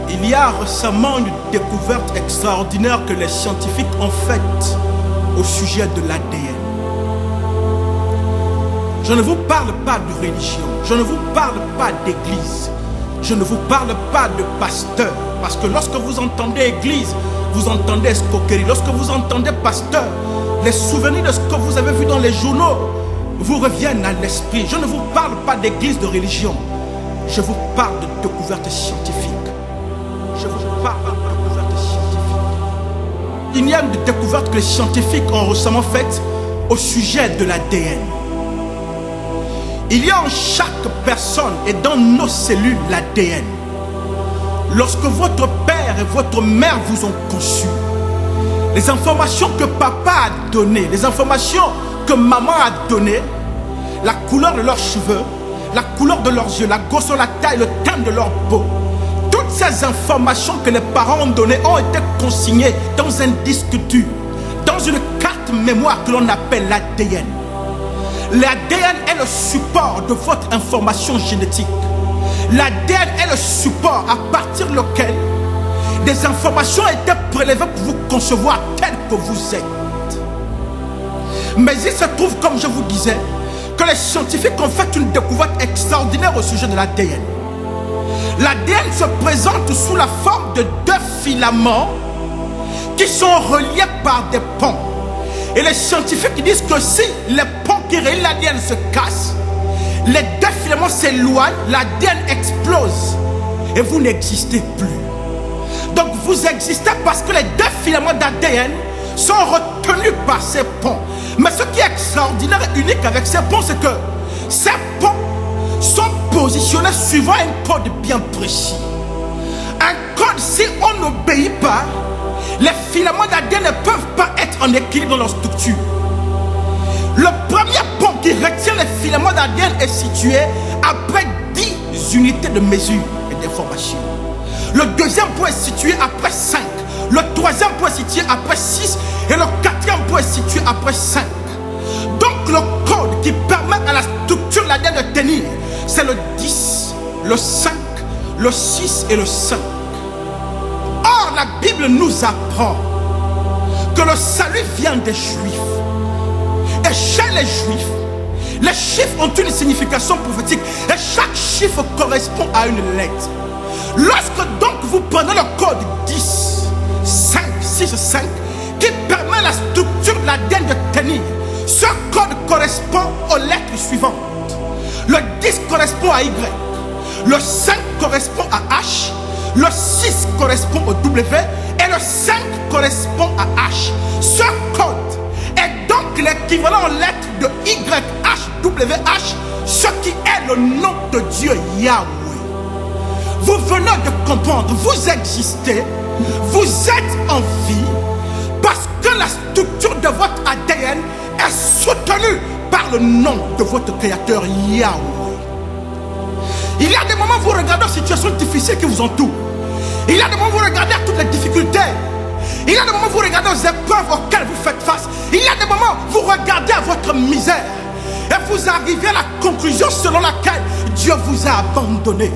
Il y a récemment une découverte extraordinaire que les scientifiques ont faite au sujet de l'ADN. Je ne vous parle pas de religion, je ne vous parle pas d'église, je ne vous parle pas de pasteur, parce que lorsque vous entendez église, vous entendez escroquerie. Lorsque vous entendez pasteur, les souvenirs de ce que vous avez vu dans les journaux vous reviennent à l'esprit. Je ne vous parle pas d'église, de religion, je vous parle de découverte scientifique. Je vous parle de découverte scientifique. Il y a une découverte que les scientifiques ont récemment faite au sujet de l'ADN. Il y a en chaque personne et dans nos cellules l'ADN. Lorsque votre père et votre mère vous ont conçu, les informations que papa a données, les informations que maman a données, la couleur de leurs cheveux, la couleur de leurs yeux, la grosseur, la taille, le teint de leur peau, toutes ces informations que les parents ont données ont été consignées dans un disque dur, dans une carte mémoire que l'on appelle l'ADN. L'ADN est le support de votre information génétique. L'ADN est le support à partir duquel des informations étaient prélevées pour vous concevoir tel que vous êtes. Mais il se trouve, comme je vous disais, que les scientifiques ont fait une découverte extraordinaire au sujet de l'ADN. L'ADN se présente sous la forme de deux filaments qui sont reliés par des ponts. Et les scientifiques disent que si les ponts qui relient l'ADN se cassent, les deux filaments s'éloignent, l'ADN explose et vous n'existez plus. Donc vous existez parce que les deux filaments d'ADN sont retenus par ces ponts. Mais ce qui est extraordinaire et unique avec ces ponts, c'est que ces ponts sont positionnés suivant un code bien précis. Un code, si on n'obéit pas, les filaments d'ADN ne peuvent pas être en équilibre dans leur structure. Le premier pont qui retient les filaments d'ADN est situé après 10 unités de mesure et d'information. Le deuxième point est situé après 5. Le troisième point est situé après 6. Et le quatrième point est situé après 5. Donc le code qui permet à la structure de l'ADN de tenir, c'est le 10, le 5, le 6 et le 5. Or, la Bible nous apprend que le salut vient des Juifs. Et chez les Juifs, les chiffres ont une signification prophétique. Et chaque chiffre correspond à une lettre. Lorsque donc vous prenez le code 10, 5, 6, 5, qui permet à la structure de l'ADN de tenir, ce code correspond aux lettres suivantes. Le 10 correspond à Y, le 5 correspond à H, le 6 correspond au W et le 5 correspond à H. Ce code est donc l'équivalent en lettres de YHWH, ce qui est le nom de Dieu Yahweh. Vous venez de comprendre, vous existez, vous êtes en vie parce que la structure de votre ADN est soutenue par le nom de votre créateur Yahweh. Il y a des moments où vous regardez les situations difficiles qui vous entourent. Il y a des moments où vous regardez toutes les difficultés. Il y a des moments où vous regardez les épreuves auxquelles vous faites face. Il y a des moments où vous regardez à votre misère et vous arrivez à la conclusion selon laquelle Dieu vous a abandonné.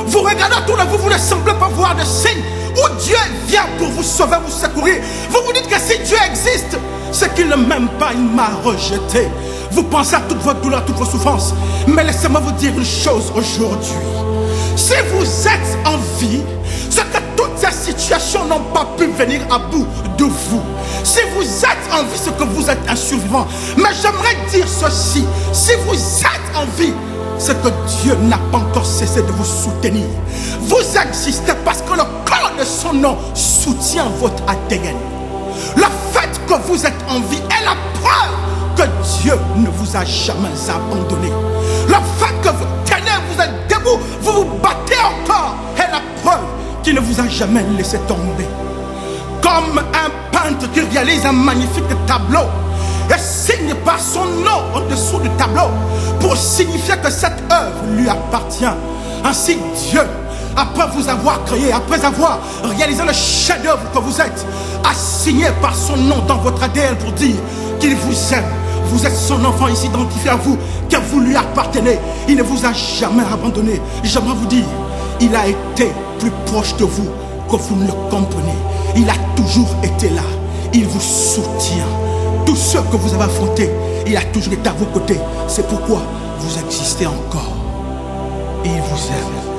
Vous regardez autour de vous, vous ne semblez pas voir de signes où Dieu vient pour vous sauver, vous secourir. Vous vous dites que si Dieu existe, c'est qu'il ne m'aime pas, il m'a rejeté. Vous pensez à toutes vos douleurs, toutes vos souffrances. Mais laissez-moi vous dire une chose aujourd'hui. Si vous êtes en vie, c'est que toutes ces situations n'ont pas pu venir à bout de vous. Si vous êtes en vie, c'est que vous êtes un survivant. Mais j'aimerais dire ceci. Si vous êtes en vie, c'est que Dieu n'a pas encore cessé de vous soutenir. Vous existez parce que le corps de son nom soutient votre ADN. Le fait que vous êtes en vie est la preuve que Dieu ne vous a jamais abandonné. Le fait que vous tenez, vous êtes debout, vous vous battez encore est la preuve qu'il ne vous a jamais laissé tomber. Comme un peintre qui réalise un magnifique tableau et signe par son nom au-dessous du tableau pour signifier que cette œuvre lui appartient. Ainsi Dieu après vous avoir créé, après avoir réalisé le chef-d'œuvre que vous êtes, assigné par son nom dans votre ADN pour dire qu'il vous aime. Vous êtes son enfant, il s'identifie à vous, que vous lui appartenez. Il ne vous a jamais abandonné. J'aimerais vous dire, il a été plus proche de vous que vous ne le comprenez. Il a toujours été là. Il vous soutient. Tout ce que vous avez affronté, il a toujours été à vos côtés. C'est pourquoi vous existez encore. Et il vous aime.